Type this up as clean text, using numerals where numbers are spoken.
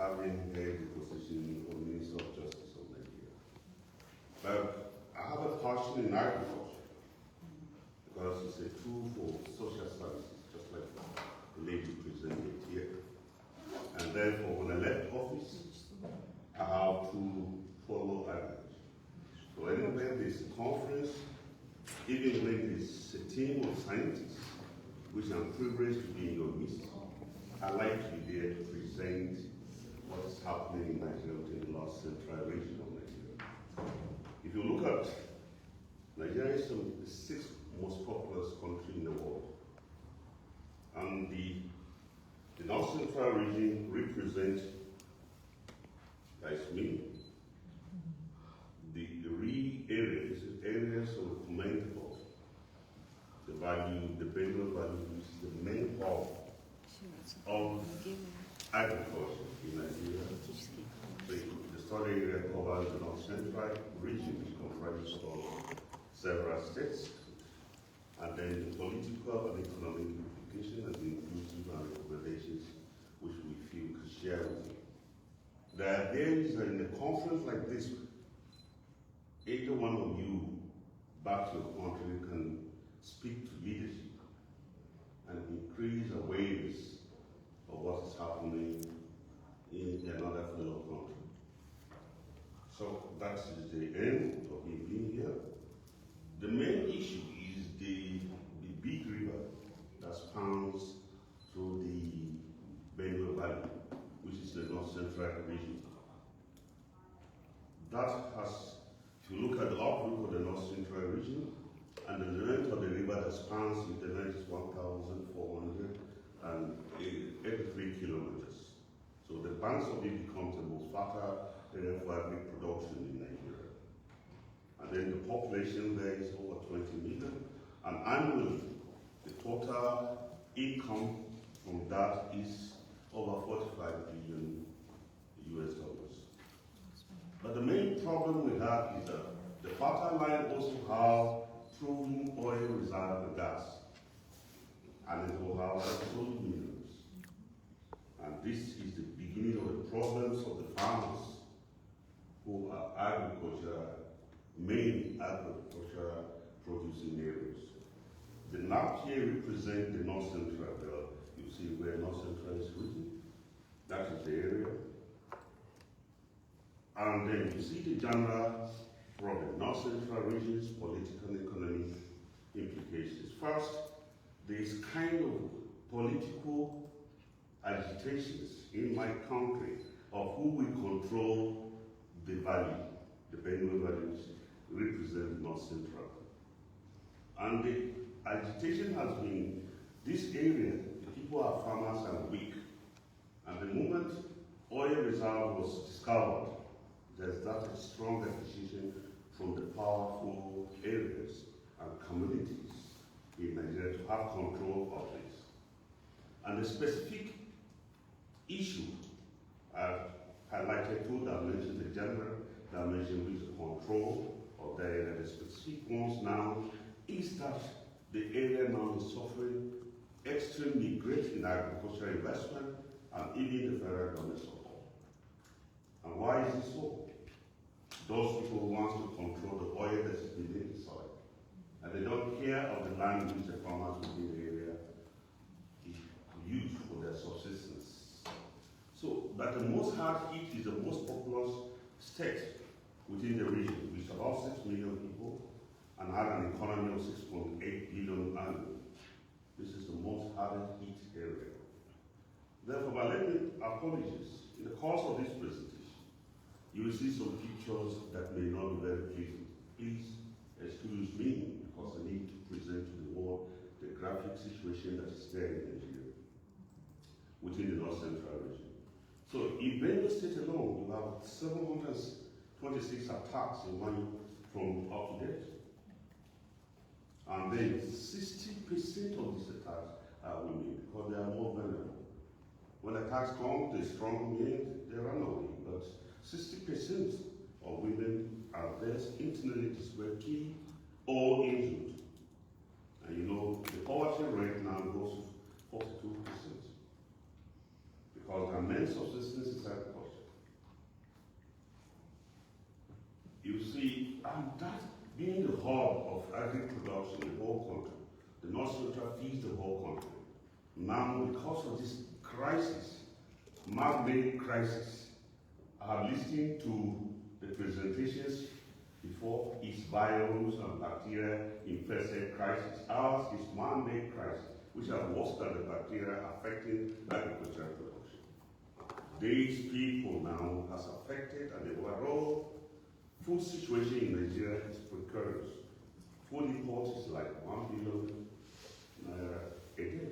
having held the position of Minister of Justice of Nigeria. But I have a passion in agriculture because it's a tool for social services, just like the lady presented here. And therefore, when I left office, I have to follow agriculture. So anywhere there's a conference, even when there's a team of scientists, which I'm privileged to be in your midst, I like to be there to present what is happening in Nigeria within the North Central region of Nigeria. If you look at Nigeria, is the sixth most populous country in the world, and the North Central region represents, like me, the areas of comment of the value, the Bengal value, which is the main hub of agriculture in Nigeria. The study area covers the North Central region, which comprises of several states, and then the political and economic implications and the inclusive and recommendations which we feel could share with you. There is in a conference like this, either one of you back to your country can speak to leadership and increase awareness of what is happening in another fellow country. So that is the end of me being here. The main issue is the big river that spans through the Bengal Valley, which is the North Central region. That has, if you look at the outlook of the North Central region, and the length of the river that spans it, the length is 1,483 kilometers. So the banks of it becomes the most fertile area for agric production in Nigeria. And then the population there is over 20 million, and annually, the total income from that is over 45 billion US dollars. But the main problem we have is that the fertile land also have proven oil reserve and gas, and it will have absolute minerals. And this is the beginning of the problems of the farmers who are main agricultural producing areas. The map here represents the North Central belt. You see where North Central is written? That is the area. And then you see the general problem. North Central region's political and economic implications. First, there is kind of political agitations in my country of who will control the valley, the Bengal Valley, which represents North Central. And the agitation has been, this area, the people are farmers and weak. And the moment oil reserve was discovered, there's that strong appreciation from the powerful areas and communities in Nigeria to have control of this. And the specific issue I've highlighted two dimensions, the general dimension which is control of the area. The specific ones now is that the area now is suffering extremely great in agricultural investment and even the federal government support. And why is it so? Those people want to control the oil that is beneath the soil. And they don't care of the land which the farmers within the area use for their subsistence. So, but the most hard hit is the most populous state within the region, which is about 6 million people and had an economy of 6.8 billion annually. This is the most hardest hit area. Therefore, by letting apologies, in the course of this presentation, you will see some pictures that may not be very pleasing. Please excuse me because I need to present to the world the graphic situation that is there in Nigeria, within the North Central region. So in Bengal State alone, you have 726 attacks in one from up to date. And then 60% of these attacks are women because they are more vulnerable. When attacks come, the strong men, they run away. But 60% of women are best internally displaced, killed or injured. And you know, the poverty rate now goes to 42%. because their main subsistence is agriculture. You see, and that being the hub of agri-production in the whole country, the North Central feeds the whole country. Now, because of this crisis, man-made crisis, I have listened to the presentations before its biomes and bacteria infested crisis. Ours is man-made crisis, which are worse than the bacteria affecting agricultural production. These people now has affected, and the overall food situation in Nigeria is precarious. Food import is like 1 billion naira a day.